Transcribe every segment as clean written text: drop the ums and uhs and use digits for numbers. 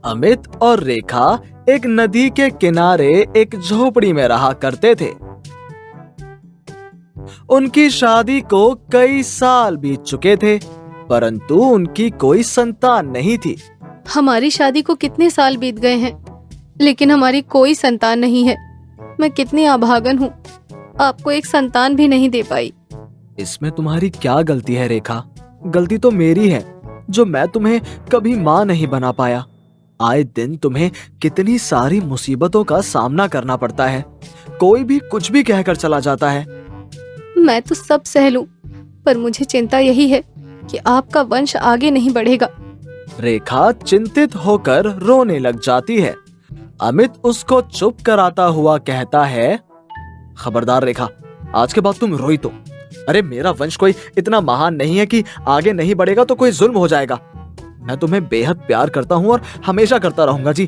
अमित और रेखा एक नदी के किनारे एक झोपड़ी में रहा करते थे। उनकी शादी को कई साल बीत चुके थे, परंतु उनकी कोई संतान नहीं थी। हमारी शादी को कितने साल बीत गए हैं, लेकिन हमारी कोई संतान नहीं है। मैं कितनी अभागन हूँ, आपको एक संतान भी नहीं दे पाई। इसमें तुम्हारी क्या गलती है रेखा? गलती तो मेरी है जो मैं तुम्हें कभी माँ नहीं बना पाया। आए दिन तुम्हें कितनी सारी मुसीबतों का सामना करना पड़ता है। कोई भी कुछ भी कहकर चला जाता है। मैं तो सब सह लूं, पर मुझे चिंता यही है कि आपका वंश आगे नहीं बढ़ेगा। रेखा चिंतित होकर रोने लग जाती है। अमित उसको चुप कराता हुआ कहता है, खबरदार रेखा, आज के बाद तुम रोई तो। अरे मेरा वंश कोई इतना महान नहीं है कि आगे नहीं बढ़ेगा तो कोई जुल्म हो जाएगा। मैं तुम्हें बेहद प्यार करता हूँ और हमेशा करता रहूंगा जी।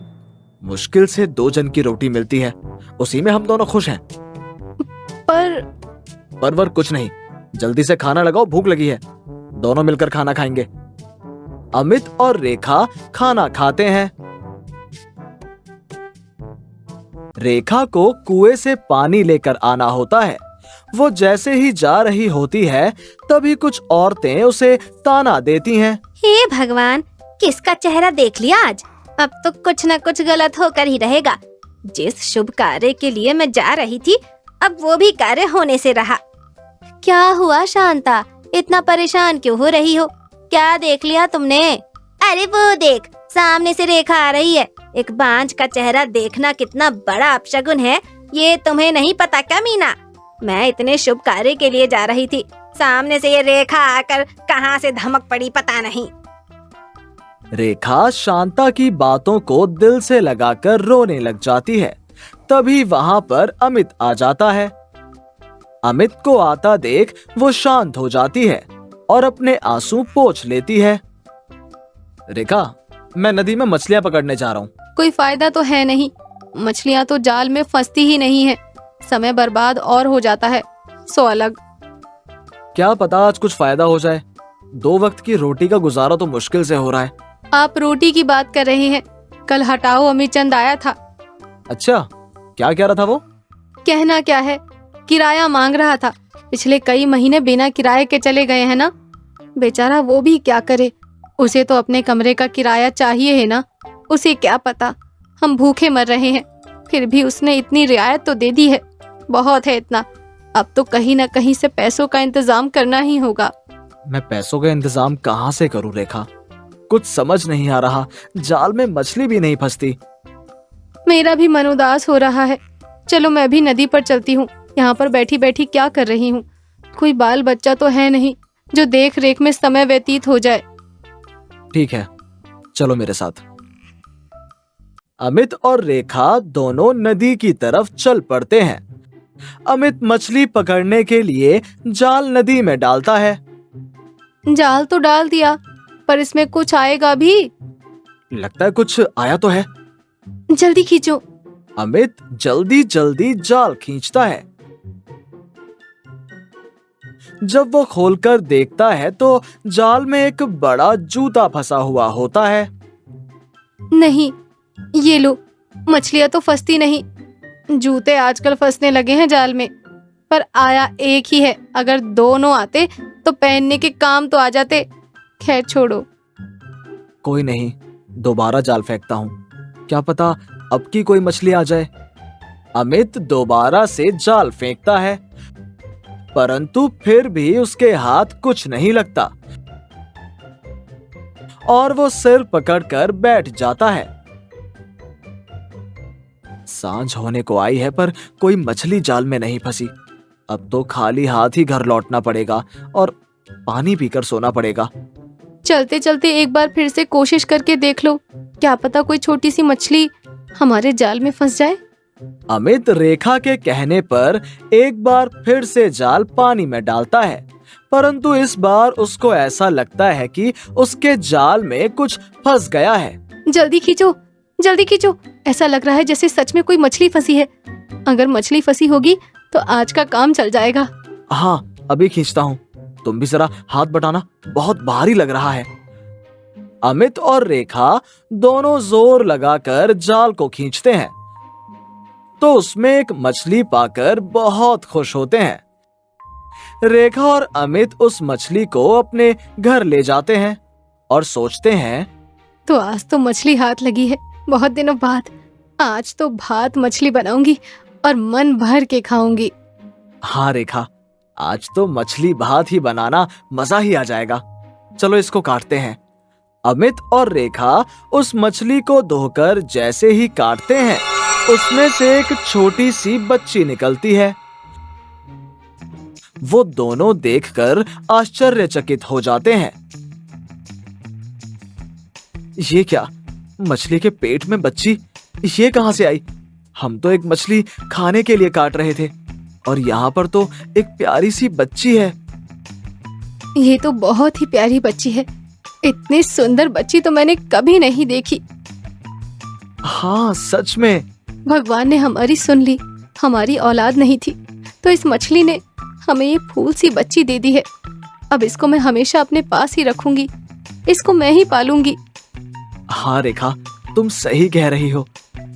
मुश्किल से 2 जन की रोटी मिलती है, उसी में हम दोनों खुश हैं। पर कुछ नहीं, जल्दी से खाना लगाओ, भूख लगी है। दोनों मिलकर खाना खाएंगे। अमित और रेखा खाना खाते हैं। रेखा को कुएं से पानी लेकर आना होता है। वो जैसे ही जा रही होती है तभी कुछ औरतें उसे ताना देती हैं। हे भगवान, किसका चेहरा देख लिया आज? अब तो कुछ न कुछ गलत होकर ही रहेगा। जिस शुभ कार्य के लिए मैं जा रही थी, अब वो भी कार्य होने से रहा। क्या हुआ शांता, इतना परेशान क्यों हो रही हो? क्या देख लिया तुमने? अरे वो देख, सामने से रेखा आ रही है। एक बांझ का चेहरा देखना कितना बड़ा अपशगुन है, ये तुम्हें नहीं पता क्या मीना? मैं इतने शुभ कार्य के लिए जा रही थी, सामने से ये रेखा आकर कहां से धमक पड़ी पता नहीं। रेखा शांता की बातों को दिल से लगाकर रोने लग जाती है। तभी वहां पर अमित आ जाता है। अमित को आता देख वो शांत हो जाती है और अपने आंसू पोंछ लेती है। रेखा, मैं नदी में मछलियां पकड़ने जा रहा हूँ। कोई फायदा तो है नहीं, मछलियाँ तो जाल में फंसती ही नहीं है। समय बर्बाद और हो जाता है, सो अलग। क्या पता आज कुछ फायदा हो जाए। 2 वक्त की रोटी का गुजारा तो मुश्किल से हो रहा है। आप रोटी की बात कर रहे हैं, कल हटाओ अमित चंद आया था। अच्छा, क्या कह रहा था वो? कहना क्या है, किराया मांग रहा था। पिछले कई महीने बिना किराए के चले गए हैं ना। बेचारा वो भी क्या करे, उसे तो अपने कमरे का किराया चाहिए है ना। उसे क्या पता हम भूखे मर रहे हैं, फिर भी उसने इतनी रियायत तो दे दी है। बहुत है इतना, अब तो कहीं ना कहीं से पैसों का इंतजाम करना ही होगा। मैं पैसों का इंतजाम कहाँ से करूँ रेखा? कुछ समझ नहीं आ रहा। जाल में मछली भी नहीं फंसती। मेरा भी मन उदास हो रहा है। चलो मैं भी नदी पर चलती हूँ। यहाँ पर बैठी बैठी क्या कर रही हूँ? कोई बाल बच्चा तो है नहीं जो देख रेख में समय व्यतीत हो जाए। ठीक है, चलो मेरे साथ। अमित और रेखा दोनों नदी की तरफ चल पड़ते हैं। अमित मछली पकड़ने के लिए जाल नदी में डालता है। जाल तो डाल दिया, पर इसमें कुछ आएगा भी? लगता है कुछ आया तो है। जल्दी खींचो। अमित जल्दी जल्दी जाल खींचता है। जब वो खोलकर देखता है तो जाल में एक बड़ा जूता फंसा हुआ होता है। नहीं, ये लो, मछलियां तो फंसती नहीं। जूते आजकल फंसने लगे हैं जाल में, पर आया एक ही है। अगर दोनों आते तो पहनने के काम तो आ जाते। खैर छोड़ो। कोई नहीं, दोबारा जाल फेंकता हूँ, क्या पता अब की कोई मछली आ जाए। अमित दोबारा से जाल फेंकता है, परंतु फिर भी उसके हाथ कुछ नहीं लगता और वो सिर पकड़कर बैठ जाता है। सांझ होने को आई है पर कोई मछली जाल में नहीं फंसी। अब तो खाली हाथ ही घर लौटना पड़ेगा और पानी पीकर सोना पड़ेगा। चलते चलते एक बार फिर से कोशिश करके देख लो, क्या पता कोई छोटी सी मछली हमारे जाल में फंस जाए। अमित रेखा के कहने पर एक बार फिर से जाल पानी में डालता है, परंतु इस बार उसको ऐसा लगता है कि उसके जाल में कुछ फंस गया है। जल्दी खींचो, जल्दी खींचो। ऐसा लग रहा है जैसे सच में कोई मछली फंसी है। अगर मछली फंसी होगी तो आज का काम चल जाएगा। हाँ, अभी खींचता हूँ। तुम भी जरा हाथ बटाना, बहुत भारी लग रहा है। अमित और रेखा दोनों जोर लगाकर जाल को खींचते हैं तो उसमें एक मछली पाकर बहुत खुश होते हैं। रेखा और अमित उस मछली को अपने घर ले जाते हैं और सोचते हैं, तो आज तो मछली हाथ लगी है, बहुत दिनों बाद। आज तो भात मछली बनाऊंगी और मन भर के खाऊंगी। हाँ रेखा, आज तो मछली भात ही बनाना मजा ही आ जाएगा। चलो इसको काटते हैं। अमित और रेखा उस मछली को धोकर जैसे ही काटते हैं, उसमें से एक छोटी सी बच्ची निकलती है। वो दोनों देखकर आश्चर्यचकित हो जाते हैं। ये क्या, मछली के पेट में बच्ची, ये कहां से आई? हम तो एक मछली खाने के लिए काट रहे थे और यहाँ पर तो एक प्यारी सी बच्ची है। ये तो बहुत ही प्यारी बच्ची है। इतनी सुंदर बच्ची तो मैंने कभी नहीं देखी। हाँ सच में। भगवान ने हमारी सुन ली। हमारी औलाद नहीं थी तो इस मछली ने हमें ये फूल सी बच्ची दे दी है। अब इसको मैं हमेशा अपने पास ही रखूंगी, इसको मैं ही पालूंगी। हाँ रेखा, तुम सही कह रही हो।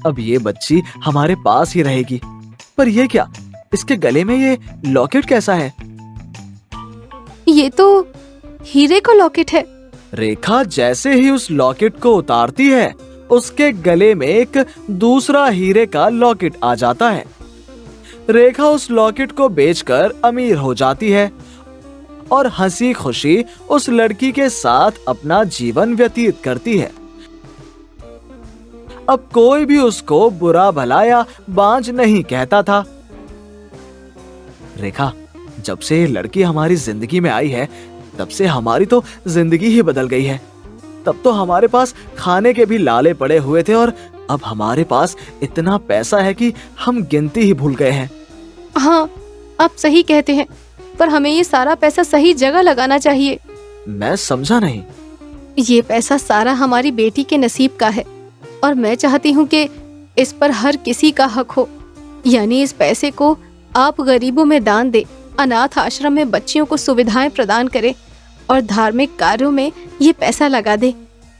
अब ये बच्ची हमारे पास ही रहेगी। पर ये क्या, इसके गले में ये लॉकेट कैसा है? ये तो हीरे का लॉकेट है। रेखा जैसे ही उस लॉकेट को उतारती है, उसके गले में एक दूसरा हीरे का लॉकेट आ जाता है। रेखा उस लॉकेट को बेचकर अमीर हो जाती है और हंसी खुशी उस लड़की के साथ अपना जीवन व्यतीत करती है। अब कोई भी उसको बुरा भला या बांझ नहीं कहता था। रेखा, जब से ये लड़की हमारी जिंदगी में आई है, तब से हमारी तो जिंदगी ही बदल गई है। तब तो हमारे पास खाने के भी लाले पड़े हुए थे और अब हमारे पास इतना पैसा है कि हम गिनती ही भूल गए हैं। हाँ, आप सही कहते हैं, पर हमें ये सारा पैसा सही जगह लगाना चाहिए। मैं समझा नहीं। ये पैसा सारा हमारी बेटी के नसीब का है और मैं चाहती हूँ कि इस पर हर किसी का हक हो। यानी इस पैसे को आप गरीबों में दान दे, अनाथ आश्रम में बच्चियों को सुविधाएं प्रदान करें और धार्मिक कार्यों में ये पैसा लगा दे।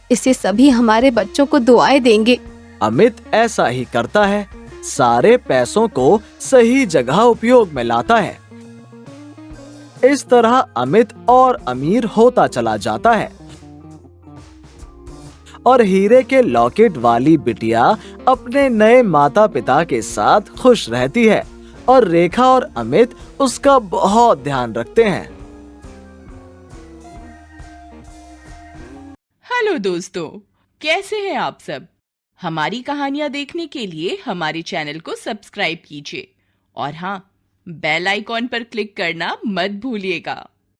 इससे सभी हमारे बच्चों को दुआएं देंगे। अमित ऐसा ही करता है, सारे पैसों को सही जगह उपयोग में लाता है। इस तरह अमित और अमीर होता चला जाता है और हीरे के लॉकेट वाली बिटिया अपने नए माता पिता के साथ खुश रहती है और रेखा और अमित उसका बहुत ध्यान रखते हैं। हेलो दोस्तों, कैसे हैं आप सब? हमारी कहानियां देखने के लिए हमारे चैनल को सब्सक्राइब कीजिए और हाँ, बेल आइकॉन पर क्लिक करना मत भूलिएगा।